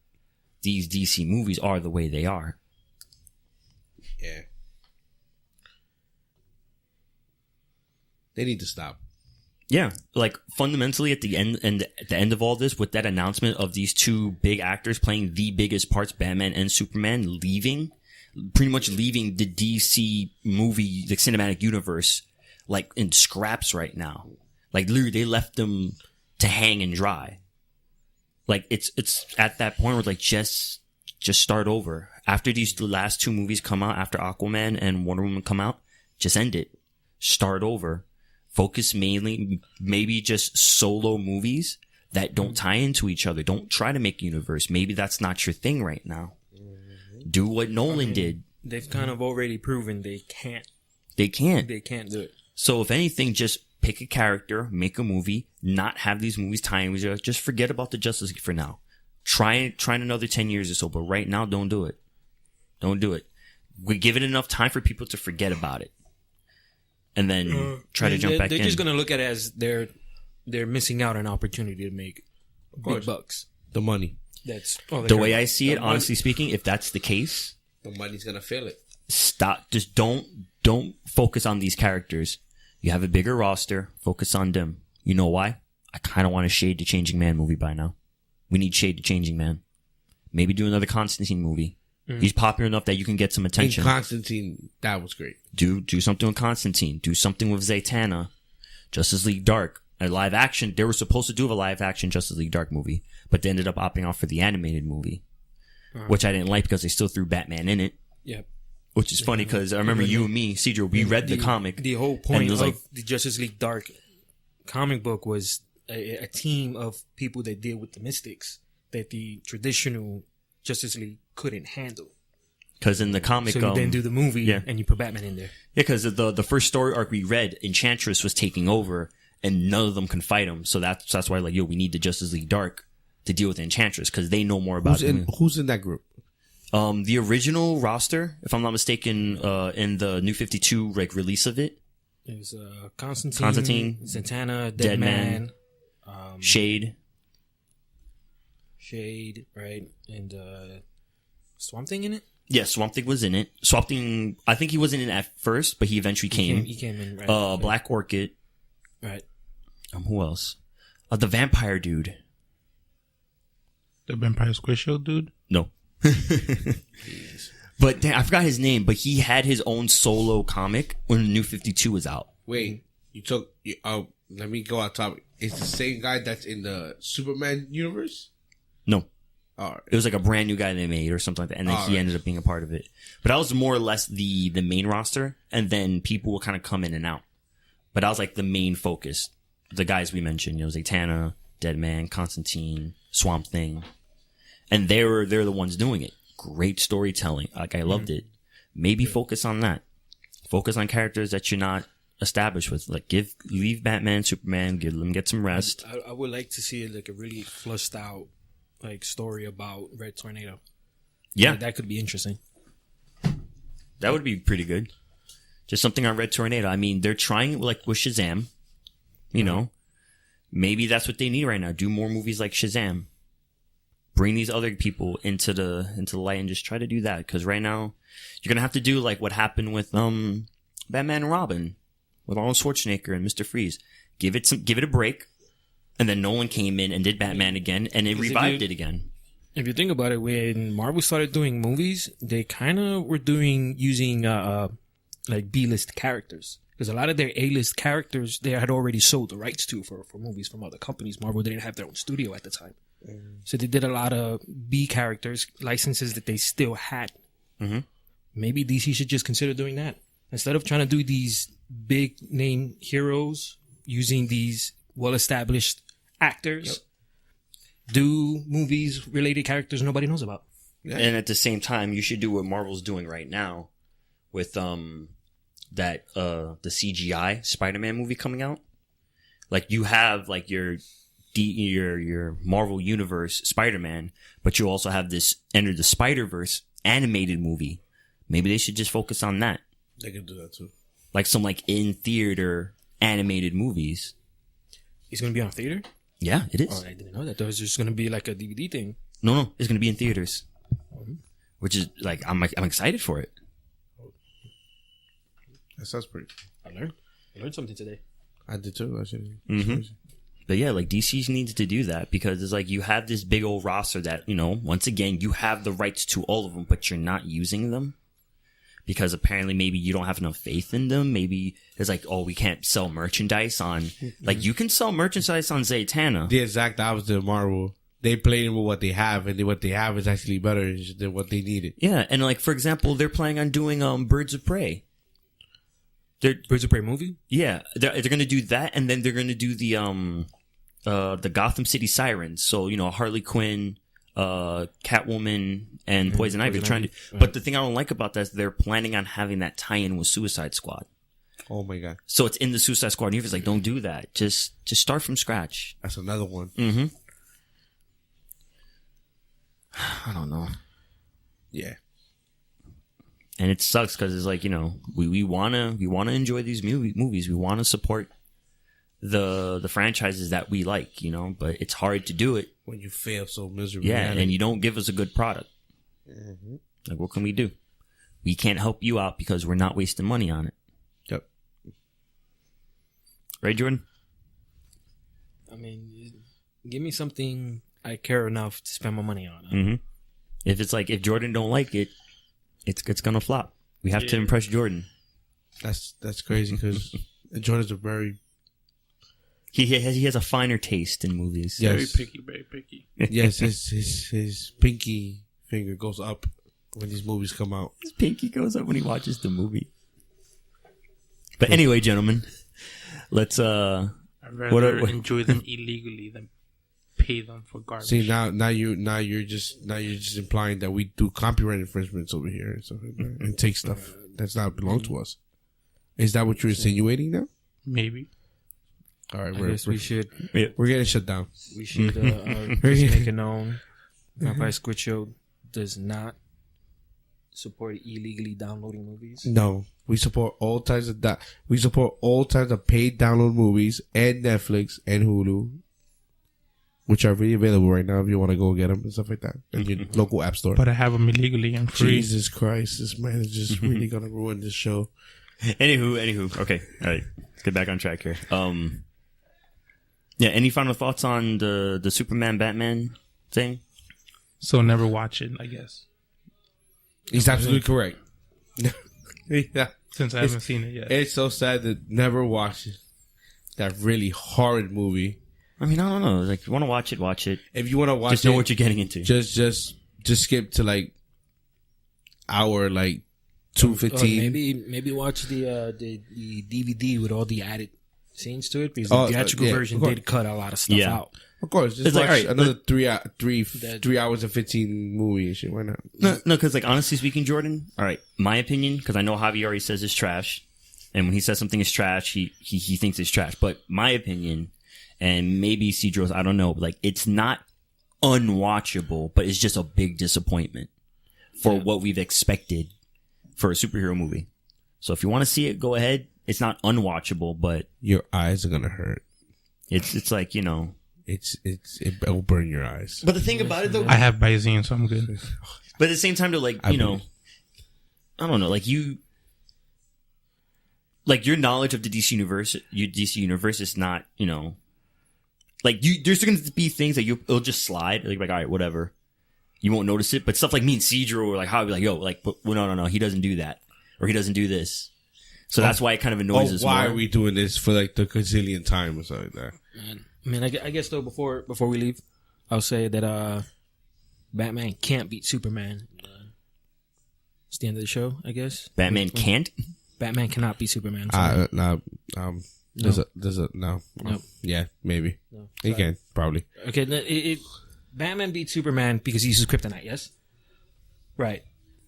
these DC movies are the way they are.
Yeah. They need to stop.
Yeah, like fundamentally at the end of all this, with that announcement of these two big actors playing the biggest parts, Batman and Superman, pretty much leaving the DC movie, the cinematic universe, like in scraps right now. Like literally, they left them to hang and dry. Like it's at that point where like just start over. After these last two movies come out, after Aquaman and Wonder Woman come out, just end it. Start over. Focus mainly, maybe just solo movies that don't tie into each other. Don't try to make a universe. Maybe that's not your thing right now. Do what Nolan did.
They've kind of already proven they can't.
They can't.
They can't do it.
So if anything, just pick a character, make a movie, not have these movies tie in with each other. Just forget about the Justice League for now. Try another 10 years or so, but right now, don't do it. Don't do it. We give it enough time for people to forget about it. And then try to jump back in.
They're just going to look at it as they're missing out on an opportunity to make big bucks.
The money.
That's
the way I see it, honestly speaking, if that's the case,
the money's going to fill it.
Stop. Just don't focus on these characters. You have a bigger roster. Focus on them. You know why? I kind of want a Shade to Changing Man movie by now. We need Shade to Changing Man. Maybe do another Constantine movie. He's popular enough that you can get some attention.
In Constantine, that was great.
Do something with Constantine. Do something with Zatanna. Justice League Dark. A live action. They were supposed to do a live action Justice League Dark movie, but they ended up opting off for the animated movie, which I didn't like because they still threw Batman in it.
Yep.
Which is funny because I remember you and me, Cedro, we read the comic.
The whole point of the Justice League Dark comic book was a team of people that deal with the mystics that the traditional Justice League couldn't handle.
Because in the comic,
so you then do the movie and you put Batman in there. Yeah,
because the first story arc we read, Enchantress was taking over, and none of them can fight him. So that's why, like, we need the Justice League Dark to deal with Enchantress because they know more about
who's in that group.
The original roster, if I'm not mistaken, in the New 52 release of it,
it was Constantine, Zatanna, Deadman,
Shade,
right, and Swamp Thing in it.
Yeah, Swamp Thing was in it. Swamp Thing, I think he wasn't in it at first, but he eventually came.
He came in, right.
Black Orchid.
Right.
Who else? The vampire dude.
The Vampire Squisho dude?
No. But damn, I forgot his name, but he had his own solo comic when the New 52 was out.
Wait, let me go out topic. It's the same guy that's in the Superman universe?
No.
All right.
It was like a brand new guy they made or something like that, and then he ended up being a part of it. But that was more or less the main roster, and then people will kind of come in and out. But that was like the main focus. The guys we mentioned, Zatanna, Deadman, Constantine, Swamp Thing. And they're the ones doing it. Great storytelling. Like, I loved it. Maybe focus on that. Focus on characters that you're not established with. Like, leave Batman, Superman, let them get some rest.
I would like to see like a really flushed out like story about Red Tornado.
Yeah.
Like, that could be interesting.
That would be pretty good. Just something on Red Tornado. I mean, they're trying like with Shazam. You know, maybe that's what they need right now. Do more movies like Shazam. Bring these other people into the light and just try to do that. Because right now, you're gonna have to do like what happened with Batman and Robin, with Arnold Schwarzenegger and Mr. Freeze. Give it a break, and then Nolan came in and did Batman again, and it revived it again.
If you think about it, when Marvel started doing movies, they kind of were using like B-list characters. Because a lot of their A-list characters, they had already sold the rights to for movies from other companies. Marvel didn't have their own studio at the time. So they did a lot of B characters, licenses that they still had.
Mm-hmm.
Maybe DC should just consider doing that. Instead of trying to do these big name heroes using these well-established actors, do movies related characters nobody knows about.
Yeah. And at the same time, you should do what Marvel's doing right now with the CGI Spider-Man movie coming out. Like, you have like your Marvel Universe Spider-Man, but you also have this Enter the Spider-Verse animated movie. Maybe they should just focus on that.
They can do that too.
Like some like in theater animated movies.
It's gonna be on theater?
Yeah, it is.
Oh, I didn't know that. It was just gonna be like a DVD thing.
No, it's gonna be in theaters. Which is like I'm excited for it.
That sounds pretty.
I learned something today.
I did too, actually.
Mhm. But yeah, like DC needs to do that because it's like you have this big old roster that, you know, once again, you have the rights to all of them, but you're not using them because apparently maybe you don't have enough faith in them. Maybe it's like, oh, we can't sell merchandise on, like you can sell merchandise on Zatanna.
The exact opposite of Marvel. They played with what they have, and what they have is actually better than what they needed.
Yeah, and like, for example, they're planning on doing Birds of Prey.
Birds of Prey movie?
Yeah, they're going to do that, and then they're going to do the Gotham City Sirens. So, you know, Harley Quinn, Catwoman, and Poison Ivy. Trying to, but the thing I don't like about that is they're planning on having that tie-in with Suicide Squad.
Oh my god!
So it's in the Suicide Squad universe. Like, don't do that. Just start from scratch.
That's another one.
Mm-hmm. I don't know.
Yeah.
And it sucks because it's like, you know, we wanna enjoy these movies. We want to support the franchises that we like, you know, but it's hard to do it
when you fail so miserably.
Yeah, and you don't give us a good product.
Mm-hmm.
Like, what can we do? We can't help you out because we're not wasting money on it.
Yep.
Right, Jordan?
I mean, give me something I care enough to spend my money on.
Mm-hmm. If it's like, if Jordan don't like it, it's gonna flop. We have to impress Jordan.
That's crazy because Jordan's a very
he has a finer taste in movies.
Yes.
Very picky.
Yes, his pinky finger goes up when these movies come out.
His pinky goes up when he watches the movie. But anyway, gentlemen, let's
I'd rather enjoy them illegally than pay them for garbage.
See, now you're just implying that we do copyright infringements over here and stuff like that, and take stuff that's not belong to us. Is that what you're insinuating now?
Maybe.
All right,
we should.
We're getting shut down.
We should just make it known. Vampire Squid Show does not support illegally downloading movies.
No, we support all types of we support all types of paid download movies and Netflix and Hulu, which are really available right now if you want to go get them and stuff like that in your local app store.
But I have them illegally and free.
Jesus Christ, this man is just really gonna ruin this show.
Anywho, okay, all right, let's get back on track here. Yeah, any final thoughts on the Superman Batman thing?
So never watch it, I guess.
He's absolutely correct. Yeah,
since I haven't seen it yet.
It's so sad to never watch that really horrid movie.
I mean, I don't know. Like, if you want to watch it, watch it.
If you want to watch
just know what you're getting into.
Just skip to like hour like 2:15.
Maybe watch the DVD with all the added scenes to it because the theatrical version did cut a lot of stuff out.
Of course, just watch another 3 hours and 15 movie and shit. Why not?
No, because like honestly speaking, Jordan. All right, my opinion, because I know Javi already says it's trash, and when he says something is trash, he thinks it's trash. But my opinion, and maybe Cedro's, I don't know, like it's not unwatchable, but it's just a big disappointment for what we've expected for a superhero movie. So if you want to see it, go ahead. It's not unwatchable, but
your eyes are gonna hurt.
It's like, you know.
It'll burn your eyes.
But the thing about it, though,
I have Visine, so I'm good.
But at the same time, though, like, you know, I don't know, like your knowledge of the DC universe is not, you know, like there's going to be things that it'll just slide, like, all right, whatever, you won't notice it. But stuff like me and Cedro or like how I'll be like, yo, like, but, well, no, he doesn't do that, or he doesn't do this. So that's why it kind of annoys us.
Why are we doing this for like the gazillion time or something like that?
I mean, I guess though before we leave, I'll say that Batman can't beat Superman. It's the end of the show, I guess.
Batman can't.
Batman cannot beat Superman.
There's a no. Yeah, maybe he can probably.
Okay, Batman beats Superman because he uses kryptonite. Yes, right.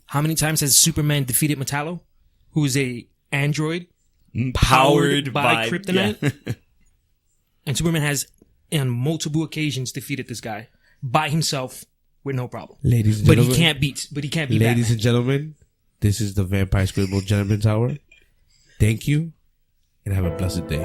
How many times has Superman defeated Metallo, who is a android powered by kryptonite? Yeah. And Superman has, on multiple occasions, defeated this guy by himself with no problem.
Ladies and gentlemen,
he can't beat.
Ladies
Batman.
and gentlemen, this is the Vampire Scribble Gentleman's Hour. Thank you, and have a blessed day.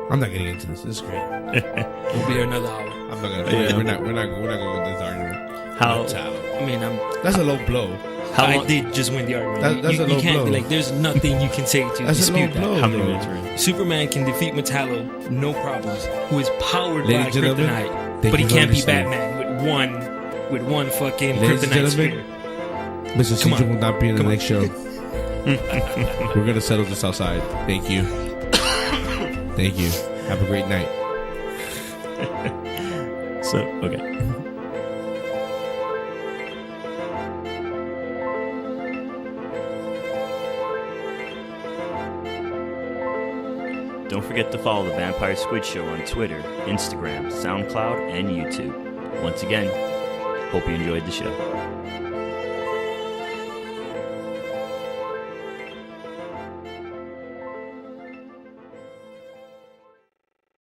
I'm not getting into this. This is great.
We'll be here another hour.
I'm not gonna. We're not going to this argument.
How?
I mean,
that's a low blow.
How
I
long?
did just win the argument.
That's
you
a low
can't
blow.
be like, there's nothing you can say to
That's a low
dispute that.
blow.
How many
bro.
minutes were in?
Superman can defeat Metallo, no problems. Who is powered
Ladies
by
and gentlemen,
kryptonite,
thank
but he
you for
can't be
listening.
Batman with one fucking
Ladies and
kryptonite
gentlemen,
spear.
Mr.
Come
Caesar
on.
will not be in the
Come on.
next show. We're gonna settle this outside. Thank you. Thank you. Have a great night.
So okay. Don't forget to follow the Vampire Squid Show on Twitter, Instagram, SoundCloud, and YouTube. Once again, hope you enjoyed the show.